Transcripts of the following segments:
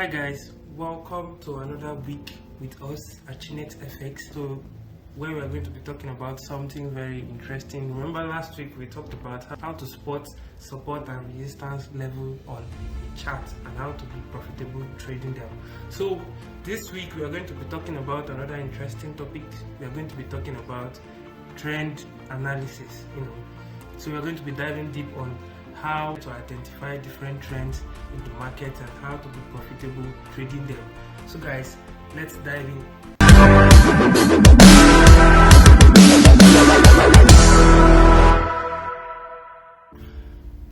Hi guys, welcome to another week with us at Chinet FX. So where we are going to be talking about something very interesting. Remember last week we talked about how to spot support and resistance level on a chart and how to be profitable trading them. So this week we are going to be talking about another interesting topic. We are going to be talking about trend analysis. So we are going to be diving deep on how to identify different trends in the market and how to be profitable trading them. So guys, let's dive in.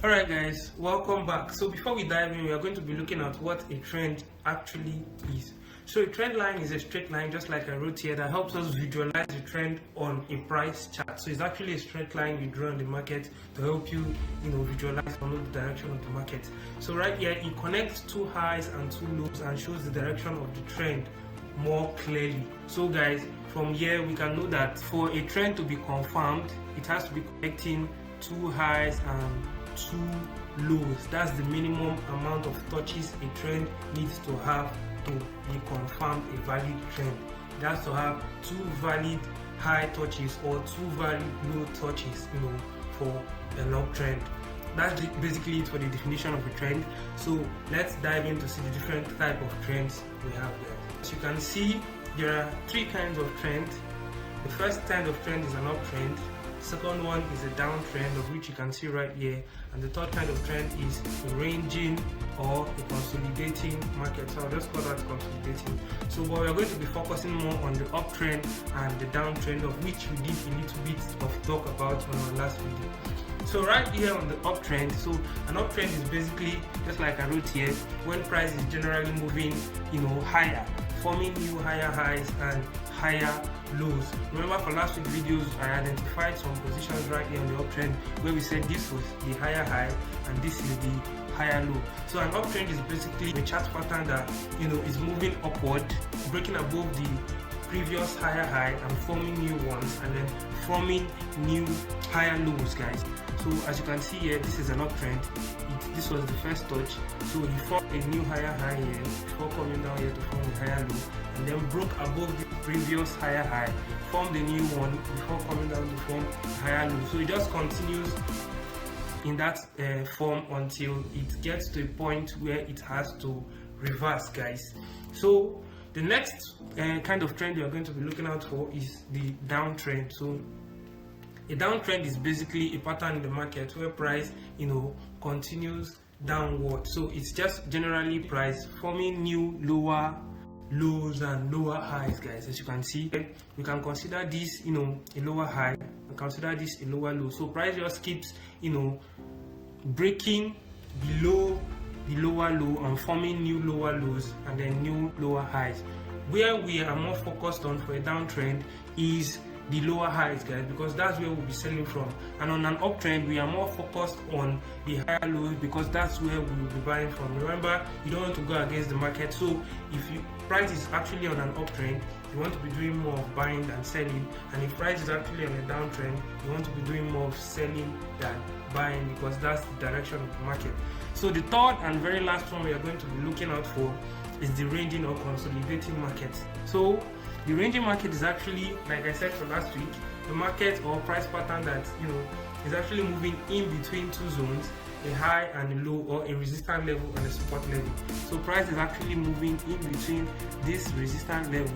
Alright guys, welcome back. So before we dive in, we are going to be looking at what a trend actually is. So a trend line is a straight line, just like I wrote here, that helps us visualize the trend on a price chart. So it's actually a straight line you draw in the market to help you, visualize or know the direction of the market. So right here, it connects two highs and two lows and shows the direction of the trend more clearly. So guys, from here we can know that for a trend to be confirmed, it has to be connecting two highs and two lows. That's the minimum amount of touches a trend needs to have to be confirmed a valid trend. It has to have two valid high touches or two valid low touches, for an uptrend. That's basically it for the definition of a trend. So let's dive in to see the different type of trends we have there. As you can see, there are three kinds of trends. The first kind of trend is an uptrend. Second one is a downtrend, of which you can see right here, and the third kind of trend is a ranging or a consolidating market. So I'll just call that consolidating. So but we're going to be focusing more on the uptrend and the downtrend, of which we did a little bit of talk about on our last video. So right here on the uptrend, so an uptrend is basically just like I wrote here, when price is generally moving higher, forming new higher highs and higher lows. Remember for last week's videos, I identified some positions right here on the uptrend where we said this was the higher high and this is the higher low. So an uptrend is basically a chart pattern that is moving upward, breaking above the previous higher high and forming new ones and then forming new higher lows, guys. So as you can see here, this is an uptrend. This was the first touch, so he formed a new higher high here before coming down here to form a higher low, and then broke above the previous higher high, formed a new one before coming down to form a higher low. So it just continues in that form until it gets to a point where it has to reverse, guys. So the next kind of trend you are going to be looking out for is the downtrend. So a downtrend is basically a pattern in the market where price continues downward. So it's just generally price forming new lower lows and lower highs, guys. As you can see, we can consider this a lower high and consider this a lower low. So price just keeps breaking below the lower low and forming new lower lows and then new lower highs. Where we are more focused on for a downtrend is the lower highs, guys, because that's where we'll be selling from. And on an uptrend, we are more focused on the higher lows because that's where we will be buying from. Remember, you don't want to go against the market. So if your price is actually on an uptrend, you want to be doing more of buying than selling. And if price is actually on a downtrend, you want to be doing more of selling than buying, because that's the direction of the market. So the third and very last one we are going to be looking out for is the ranging or consolidating market. So the ranging market is actually, like I said from last week, the market or price pattern that is actually moving in between two zones, a high and a low, or a resistance level and a support level. So price is actually moving in between this resistance level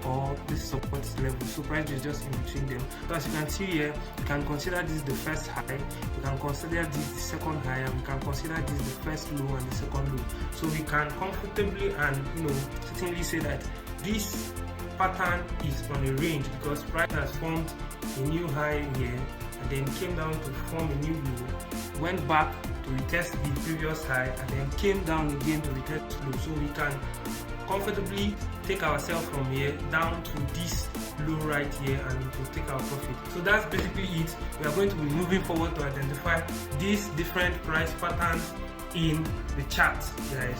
or this support level. So price is just in between them. So as you can see here, we can consider this the first high, we can consider this the second high, and we can consider this the first low and the second low. So we can comfortably and certainly say that this pattern is on a range because price has formed a new high here and then came down to form a new low, went back to retest the previous high and then came down again to retest low. So we can comfortably take ourselves from here down to this low right here and we will take our profit. So that's basically it. We are going to be moving forward to identify these different price patterns in the chart, guys.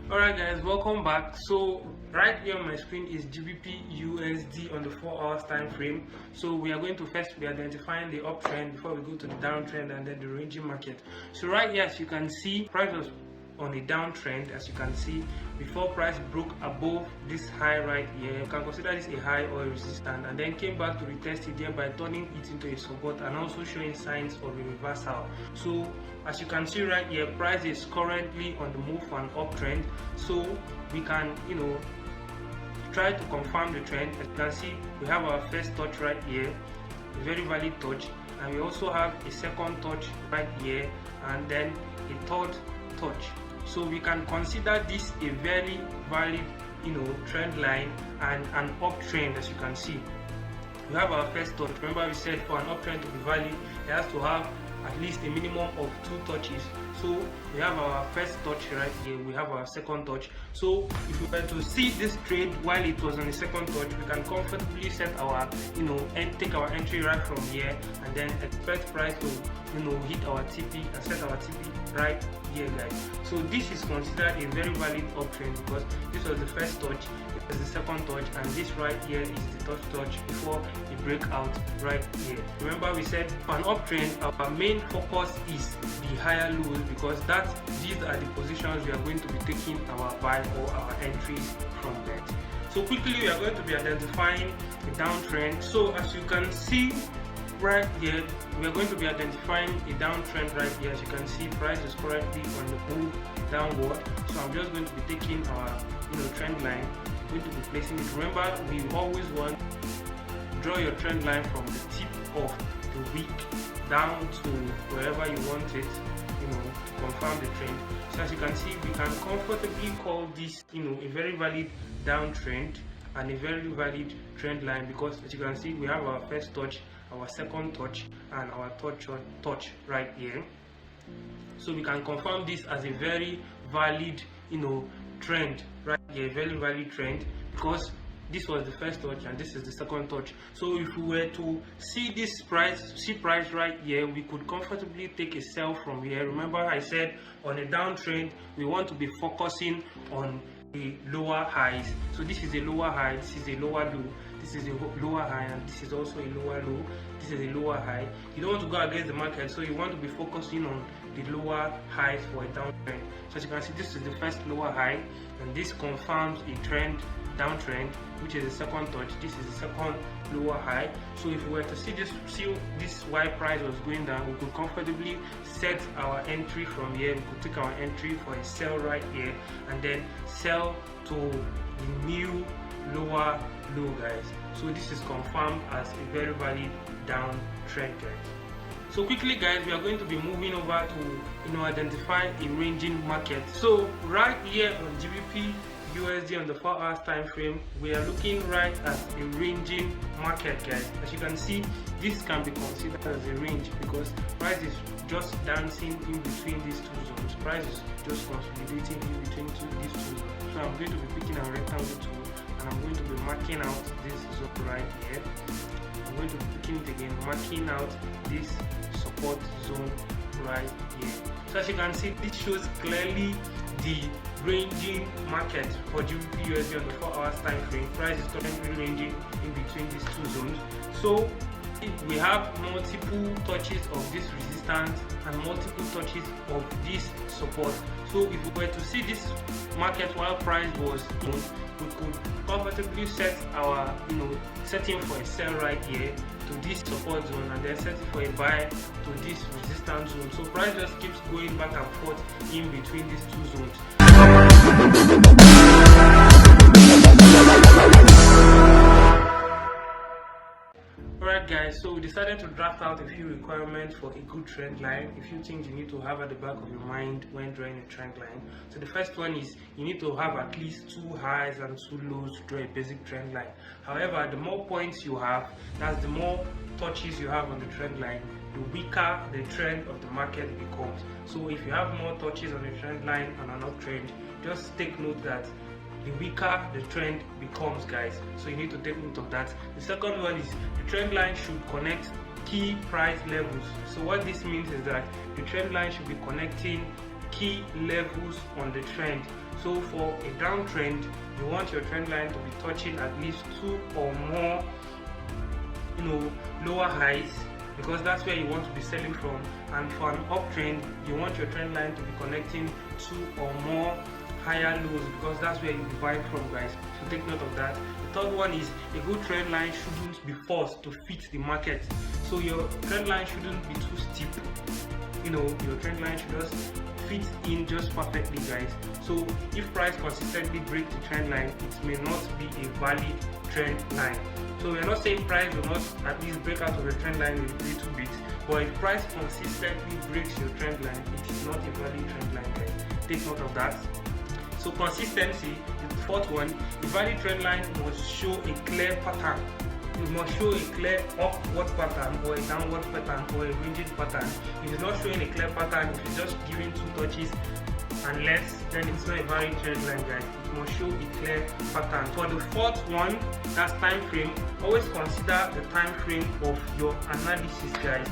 Alright Guys, welcome back. So right here on my screen is GBP USD on the 4 hours time frame. So we are going to first be identifying the uptrend before we go to the downtrend and then the ranging market. So right here, as you can see, price was on a downtrend. As you can see, before price broke above this high right here, you can consider this a high or a resistance, and then came back to retest it, thereby turning it into a support and also showing signs of a reversal. So as you can see right here, price is currently on the move for an uptrend, so we can try to confirm the trend. As you can see, we have our first touch right here, a very valid touch, and we also have a second touch right here, and then a third touch. So we can consider this a very valid trend line and an uptrend. As you can see, we have our first touch. Remember, we said for an uptrend to be valid, it has to have at least a minimum of 2 touches. So we have our first touch right here, we have our second touch. So if we were to see this trade while it was on the second touch, we can comfortably set our and take our entry right from here, and then expect price to hit our TP and set our TP right here, guys. So this is considered a very valid uptrend because this was the first touch, it was the second touch, and this right here is the third touch before the breakout right here. Remember, we said for an uptrend, our main focus is the higher lows, because these are the positions we are going to be taking our buy or our entries from that. So quickly, we are going to be identifying the downtrend. So as you can see right here, we are going to be identifying a downtrend right here. As you can see, price is currently on the move downward. So I'm just going to be taking our trend line, going to be placing it. Remember, we always want to draw your trend line from the tip of the week down to wherever you want it, to confirm the trend. So as you can see, we can comfortably call this a very valid downtrend and a very valid trend line, because as you can see, we have our first touch, our second touch, and our third touch right here. So we can confirm this as a very valid trend right here, very valid trend, because this was the first touch and this is the second touch. So if we were to see this price right here, we could comfortably take a sell from here. Remember, I said on a downtrend we want to be focusing on the lower highs. So this is a lower high, this is a lower low, this is a lower high, and this is also a lower low, this is a lower high. You don't want to go against the market, so you want to be focusing on the lower highs for a downtrend. So as you can see, this is the first lower high, and this confirms a trend downtrend, which is the second touch. This is the second lower high. So if we were to see this while price was going down, we could comfortably set our entry from here. We could take our entry for a sell right here, and then sell to the new lower low, guys. So this is confirmed as a very valid downtrend, guys. So quickly, guys, we are going to be moving over to identify a ranging market. So right here on GBP USD on the 4 hours time frame, we are looking right at a ranging market, guys. As you can see, this can be considered as a range because price is just dancing in between these two zones. Price is just consolidating in between these two zones. So I'm going to be picking a rectangle tool and I'm going to be marking out this zone right here. I'm going to be picking it again, marking out this support zone right here. So as you can see, this shows clearly the ranging market for GBP USD on the 4 hours time frame. Price is currently ranging in between these two zones. So we have multiple touches of this resistance and multiple touches of this support. So if we were to see this market while price was in, we could comfortably set our setting for a sell right here to this support zone, and then set it for a buy to this resistance zone. So price just keeps going back and forth in between these two zones. Alright, guys, so we decided to draft out a few requirements for a good trend line, a few things you need to have at the back of your mind when drawing a trend line. So the first one is you need to have at least 2 highs and 2 lows to draw a basic trend line. However, the more points you have, that's the more touches you have on the trend line, the weaker the trend of the market becomes. So if you have more touches on the trend line and an uptrend, just take note that the weaker the trend becomes, guys. So you need to take note of that. The second one is the trend line should connect key price levels. So what this means is that the trend line should be connecting key levels on the trend. So for a downtrend, you want your trend line to be touching at least 2 or more lower highs, because that's where you want to be selling from. And for an uptrend, you want your trend line to be connecting 2 or more higher lows, because that's where you'll be buying from, guys. So take note of that. The third one is a good trend line shouldn't be forced to fit the market. So your trend line shouldn't be too steep. Your trend line should just fit in just perfectly, guys. So if price consistently breaks the trend line, it may not be a valid trend line. So we're not saying price will not at least break out of the trend line a little bit, but if price consistently breaks your trend line, it is not a valid trend line, guys. Take note of that. So consistency, the fourth one, the valid trend line must show a clear pattern. It must show a clear upward pattern or a downward pattern or a ranging pattern. If it's not showing a clear pattern, if it's just giving 2 touches and less, then it's not a valid trend line, guys. It must show a clear pattern. For the fourth one, that's time frame. Always consider the time frame of your analysis, guys.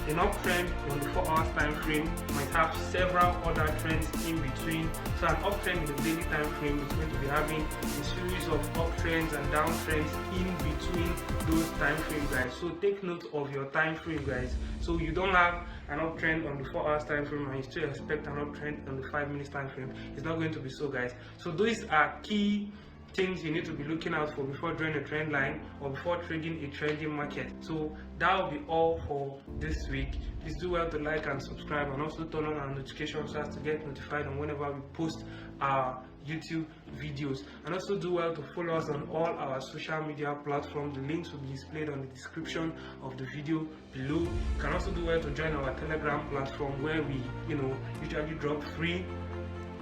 An uptrend on the 4 hours time frame might have several other trends in between. So an uptrend in the daily time frame is going to be having a series of uptrends and downtrends in between those time frames, guys. So take note of your time frame, guys. So you don't have an uptrend on the 4 hours time frame and you still expect an uptrend on the 5 minutes time frame. It's not going to be so, guys. So these are key things you need to be looking out for before drawing a trend line or before trading a trending market. So that will be all for this week. Please do well to like and subscribe, and also turn on our notifications so as to get notified on whenever we post our YouTube videos. And also do well to follow us on all our social media platforms. The links will be displayed on the description of the video below. You can also do well to join our Telegram platform, where we usually drop free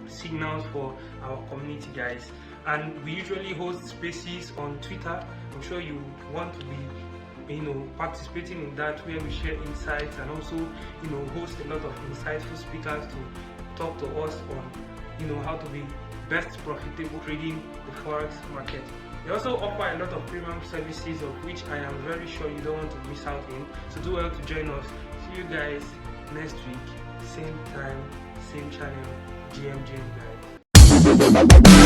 signals for our community, guys. And we usually host spaces on Twitter. I'm sure you want to be participating in that, where we share insights and also host a lot of insightful speakers to talk to us on how to be best profitable trading the forex market. We also offer a lot of premium services, of which I am very sure you don't want to miss out in. So do well to join us. See you guys next week, same time, same channel. GM guys.